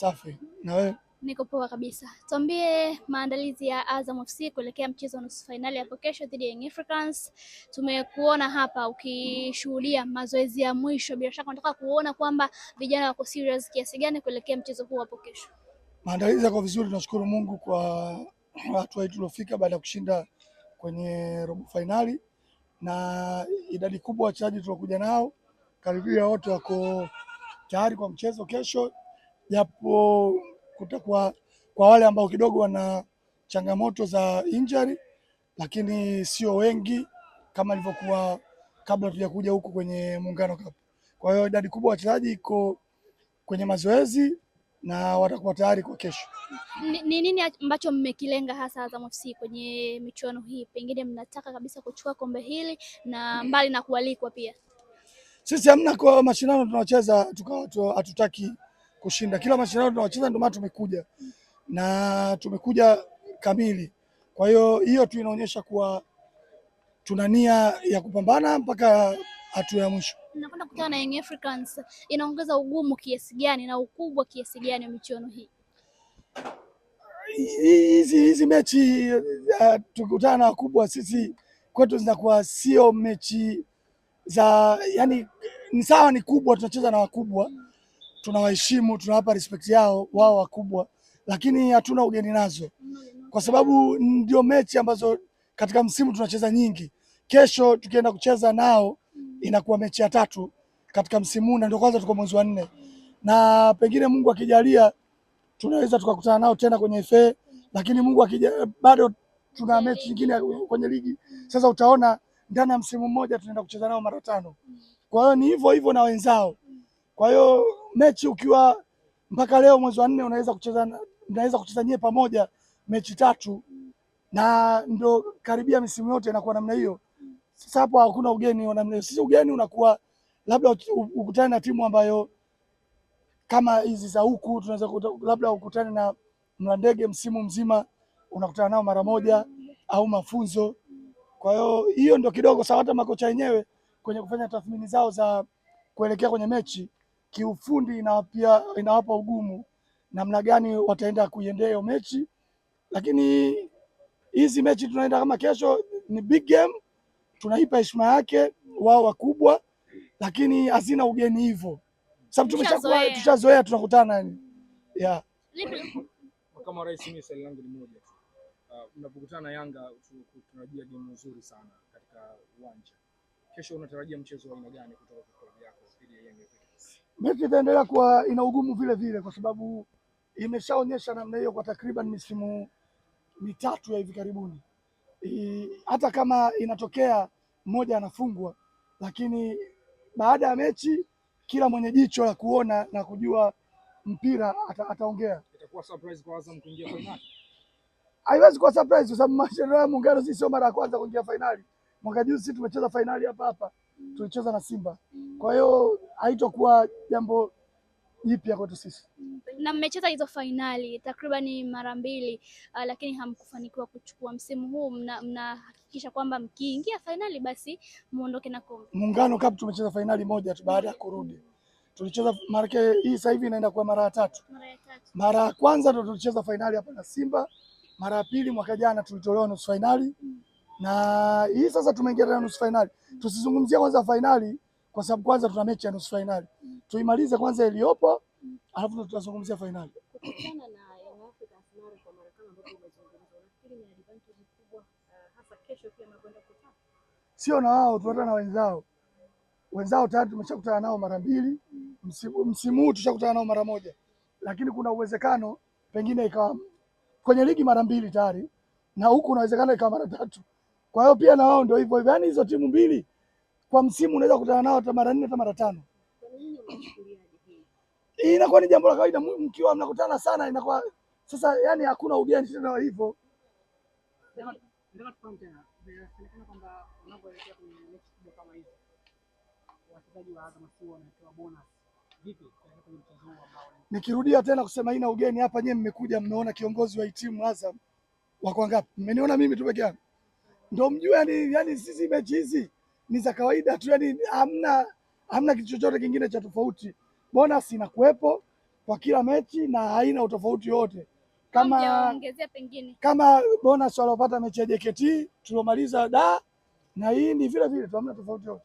Safi. Na wewe? Niko poa kabisa. Tuambie maandalizi ya Azam FC kuelekea mchezo wa nusu finali hapo kesho dhidi ya Young Africans. Tumekuona hapa ukishuhudia mazoezi ya mwisho, bila shaka nataka kuona kwamba vijana wako serious kiasi gani kuelekea mchezo huu hapo kesho. Maandalizi yako vizuri, tunashukuru Mungu kwa hatua hii tuliofika baada ya kushinda kwenye robo finali, na idadi kubwa wachezaji tuliokuja nao karibia wote wako tayari kwa mchezo kesho, japo kutakuwa kwa wale ambao kidogo wana changamoto za injury, lakini sio wengi kama ilivyokuwa kabla tujakuja huku kwenye Muungano Cup. Kwa hiyo idadi kubwa wachezaji iko kwenye mazoezi na watakuwa tayari kwa kesho. Ni nini ambacho mmekilenga hasa Azam FC kwenye michuano hii? Pengine mnataka kabisa kuchukua kombe hili na mbali na kualikwa pia? Sisi hamna kwa mashindano tunacheza tukawa hatutaki kushinda. Kila mashindano tunacheza, ndio maana tumekuja na tumekuja kamili. Kwa hiyo tu inaonyesha kuwa tuna nia ya kupambana mpaka hatua ya mwisho. Nakwenda kukutana na Young Africans, inaongeza ugumu kiasi gani na ukubwa kiasi gani wa michuano hii? Hizi mechi tukikutana na wakubwa sisi kwetu zinakuwa sio mechi za yani, ni sawa, ni kubwa, tunacheza na wakubwa, tunawaheshimu, tunawapa respect yao wao wakubwa, lakini hatuna ugeni nazo kwa sababu ndio mechi ambazo katika msimu tunacheza nyingi. Kesho tukienda kucheza nao inakuwa mechi ya 3 katika msimu, na ndio kwanza tuko mwezi wa 4, na pengine Mungu akijalia tunaweza tukakutana nao tena kwenye FA, lakini Mungu akijalia bado tuna mechi nyingine kwenye ligi. Sasa utaona ndani ya msimu mmoja tunaenda kucheza nao mara 5. Kwa hiyo ni hivyo hivyo na wenzao. Kwa hiyo mechi ukiwa mpaka leo mwezi wa 4 mnaweza kucheza nyie pamoja mechi 3, na ndo karibia misimu yote inakuwa namna hiyo. Sasa hapo hakuna ugeni wa namna hiyo. Sisi ugeni unakuwa labda ukutane na timu ambayo kama hizi za huku, tunaweza labda ukutane na Mlandege msimu mzima unakutana nao mara moja au mafunzo. Kwa hiyo ndio kidogo sawa. Hata makocha wenyewe kwenye kufanya tathmini zao za kuelekea kwenye mechi kiufundi inawapa ugumu namna gani wataenda kuiendea hiyo mechi, lakini hizi mechi tunaenda kama kesho ni big game, tunaipa heshima yake wao wakubwa, lakini hazina ugeni hivyo, sababu tushazoea tunakutana yani. Yeah. Kama rais, mimi swali langu ni moja tu. Mnapokutana na Yanga tunarajia game nzuri sana katika uwanja. Kesho unatarajia mchezo wa aina gani kutoka kwa klabu yako dhidi ya Yanga? Mechi itaendelea kuwa ina ugumu vile vile kwa sababu imeshaonyesha namna hiyo kwa takriban misimu 3 ya hivi karibuni. Hata kama inatokea mmoja anafungwa, lakini baada ya mechi kila mwenye jicho la kuona na kujua mpira ataongea. Itakuwa surprise kwa Azam kuingia finali? Haiwezi kuwa surprise kwa sababu mashindano ya Muungano sisi sio mara ya kwanza kuingia finali. Mwaka juzi sisi tumecheza finali hapa, tulicheza na Simba. Kwa hiyo haitakuwa jambo jipya kwetu sisi. Na mmecheza hizo finali takriban mara 2, lakini hamkufanikiwa kuchukua. Msimu huu mnahakikisha kwamba mkiingia finali basi muondoke na kombe. Muungano Cup tumecheza finali moja tu baada ya kurudi. Tulicheza mara hii sasa hivi inaenda kwa mara ya 3. Mara ya kwanza ndo tulicheza finali hapa na Simba. Mara ya pili mwaka jana tulitolewa nusu finali, na hii sasa tumeingia tena nusu finali. Tusizungumzie kwanza finali kwa sababu kwanza tuna mechi ya nusu finali. Tuimalize kwanza iliyopo, alafu tutazungumzia finali. Kukutana na Young Africans mara kwa mara kama ambavyo umezungumza, nafikiri ni advantage kubwa, hasa kesho pia mnakwenda kukutana. Sio na wao, tunakutana na wenzao. Wenzao tayari tumeshakutana nao mara 2. Msimu huu tushakutana nao mara 1. Lakini kuna uwezekano pengine ikawa kwenye ligi mara 2 tayari, na huku unawezekana ikawa mara 3. Kwa hiyo pia na wao ndio hivyo hivyo. Yaani hizo timu 2 kwa msimu unaweza kukutana nao hata mara 4 hata mara 5. Kwa nini unachukuliaje hii? Hii inakuwa ni jambo la kawaida, mkiwa mnakutana sana inakuwa sasa, yani hakuna ugeni tena hivyo. Ndio tufahamu tena. Inaonekana kwamba unapoelekea kwenye mechi kubwa kama hizi, wachezaji wa Azam FC wanapewa bonus. Vipi kwenye mchezo huu ambao nikirudia tena kusema ina ugeni hapa, nyewe mmekuja mmeona kiongozi wa timu Azam wako ngapi? Mmeniona mimi tu peke yangu. Ndio mjue yani sisi mechi hizi ni za kawaida tu, yani hamna kitu chochote kingine cha tofauti. Bonus inakuwepo kwa kila mechi na haina utofauti wote. Kama bonus waliopata mechi ya JKT tuliomaliza da na hii ni vile vile, hamna tofauti yote.